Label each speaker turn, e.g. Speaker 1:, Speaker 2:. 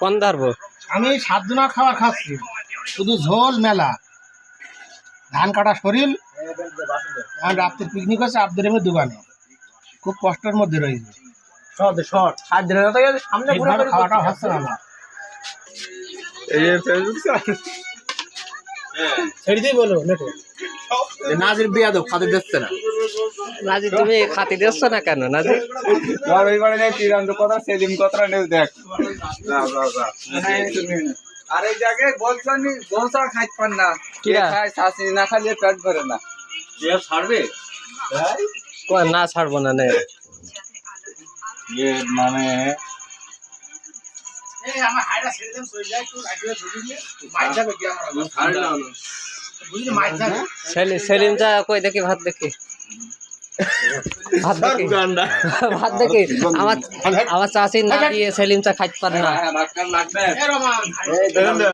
Speaker 1: কোন ধরবো?
Speaker 2: আমি 7 দিনা খাবার খাচ্ছি, শুধু ঝোল মেলা, ধান কাটা শরীর। আর রাত্রে পিকনিক হচ্ছে আব্দুর রহিমের দোকানে, খুব কষ্টের মধ্যে রয়েছে। ঠিকভাবে খাওয়াটা হচ্ছে না আমার। ছেড়ে দিয়ে বলো
Speaker 3: নাজির বিয়া দাও খাতে দিচ্ছে না।
Speaker 1: নাজি তুমি খাতি দিচ্ছ না কেন নাজি?
Speaker 3: কথা সেদিন কথা নেই দেখ। আর এই জায়গায় বলছেন বলছা খাইতে পার না,
Speaker 1: কিরা?
Speaker 3: খায় শাসি না খাইলে পেট ভরে না। কে ছাড়বে?
Speaker 1: না ছাড়বো না নে।
Speaker 3: মানে
Speaker 2: আমার হাইরা ছেড়ে দেন, সই যায় একটু রাখিয়ে বুঝিয়ে মাইর যাবে কি আমার, বুঝলি মাইর যাবে।
Speaker 1: সেলিম যা কই দেখি ভাত দেখি, ভাত দেখি, ভাত দেখি। আমার চাষি না দিয়ে সেলিম চা খাইতে পারে না।
Speaker 3: ভাত লাগবে।
Speaker 2: এ রমান